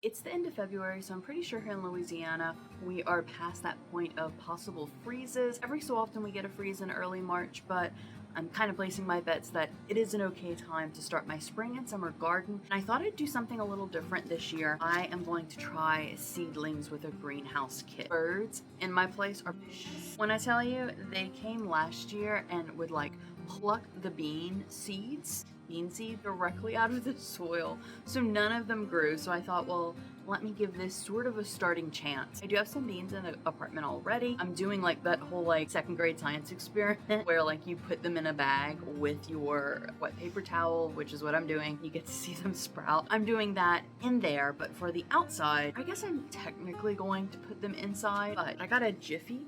It's the end of February, so I'm pretty sure here in Louisiana we are past that point of possible freezes. Every so often we get a freeze in early March, but I'm kind of placing my bets that it is an okay time to start my spring and summer garden. And I thought I'd do something a little different this year. I am going to try seedlings with a greenhouse kit. Birds in my place are vicious. When I tell you, they came last year and would like pluck the bean seed directly out of the soil, so none of them grew. So I thought, well, let me give this sort of a starting chance. I do have some beans in the apartment already. I'm doing like that whole like second grade science experiment where like you put them in a bag with your wet paper towel, which is what I'm doing. You get to see them sprout. I'm doing that in there, but for the outside, I guess I'm technically going to put them inside, but I got a Jiffy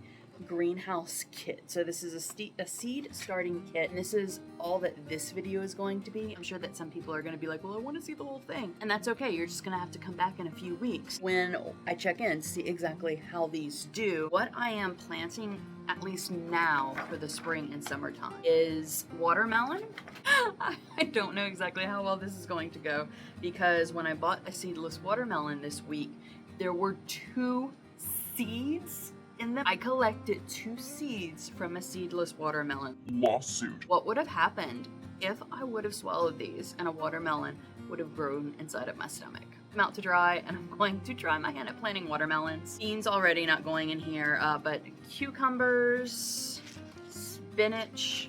greenhouse kit. So this is a seed starting kit, and this is all that this video is going to be. I'm sure that some people are going to be like, well, I want to see the whole thing, and that's okay. You're just going to have to come back in a few weeks when I check in to see exactly how these do. What I am planting, at least now for the spring and summertime, is watermelon. I don't know exactly how well this is going to go, because when I bought a seedless watermelon this week, there were 2 seeds in them. I collected 2 seeds from a seedless watermelon. Lawsuit. What would have happened if I would have swallowed these and a watermelon would have grown inside of my stomach? I'm out to dry, and I'm going to try my hand at planting watermelons. Beans already not going in here, but cucumbers, spinach,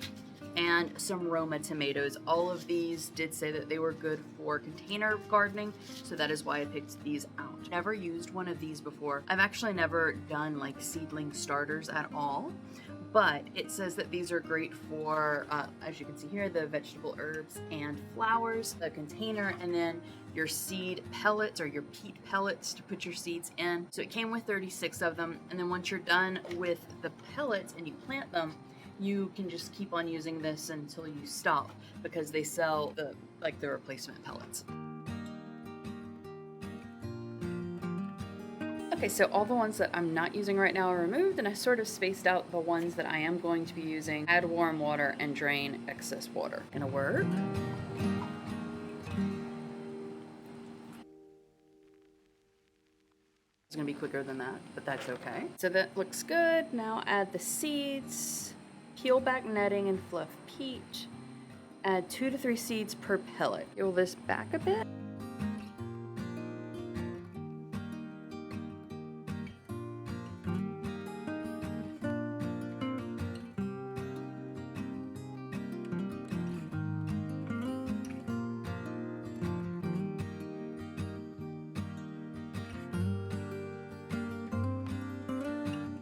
and some Roma tomatoes. All of these did say that they were good for container gardening, so that is why I picked these out. Never used one of these before. I've actually never done like seedling starters at all, but it says that these are great for, as you can see here, the vegetable herbs and flowers, the container, and then your seed pellets or your peat pellets to put your seeds in. So it came with 36 of them, and then once you're done with the pellets and you plant them, you can just keep on using this until you stop, because they sell the replacement pellets. Okay, so all the ones that I'm not using right now are removed, and I sort of spaced out the ones that I am going to be using. Add warm water and drain excess water. Gonna work. It's gonna be quicker than that, but that's okay. So that looks good. Now add the seeds. Peel back netting and fluff peat. Add 2 to 3 seeds per pellet. Peel this back a bit.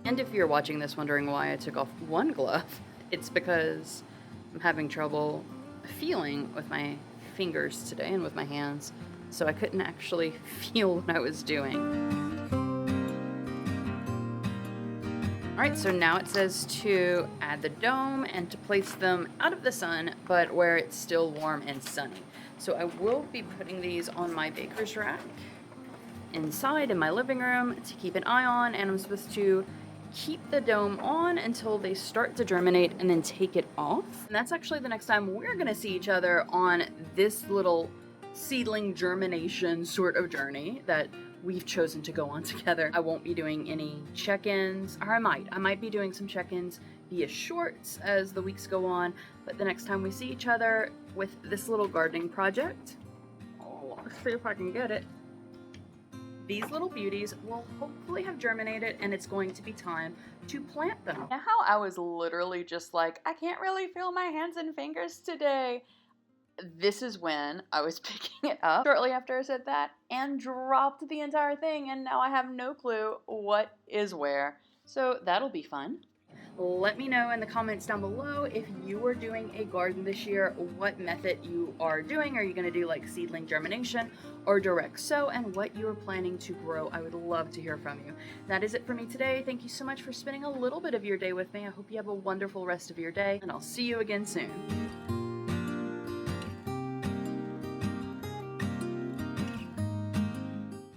And if you're watching this wondering why I took off one glove, it's because I'm having trouble feeling with my fingers today and with my hands, so I couldn't actually feel what I was doing. Alright, so now it says to add the dome and to place them out of the sun, but where it's still warm and sunny. So I will be putting these on my baker's rack inside in my living room to keep an eye on, and I'm supposed to keep the dome on until they start to germinate and then take it off. And that's actually the next time we're gonna see each other on this little seedling germination sort of journey that we've chosen to go on together. I won't be doing any check-ins, or I might be doing some check-ins via shorts as the weeks go on, but the next time we see each other with this little gardening project, let's see if I can get it. These little beauties will hopefully have germinated, and it's going to be time to plant them. Now how I was literally just like, I can't really feel my hands and fingers today. This is when I was picking it up shortly after I said that and dropped the entire thing, and now I have no clue what is where. So that'll be fun. Let me know in the comments down below if you are doing a garden this year, what method you are doing. Are you going to do like seedling germination or direct sow, and what you are planning to grow? I would love to hear from you. That is it for me today. Thank you so much for spending a little bit of your day with me. I hope you have a wonderful rest of your day, and I'll see you again soon.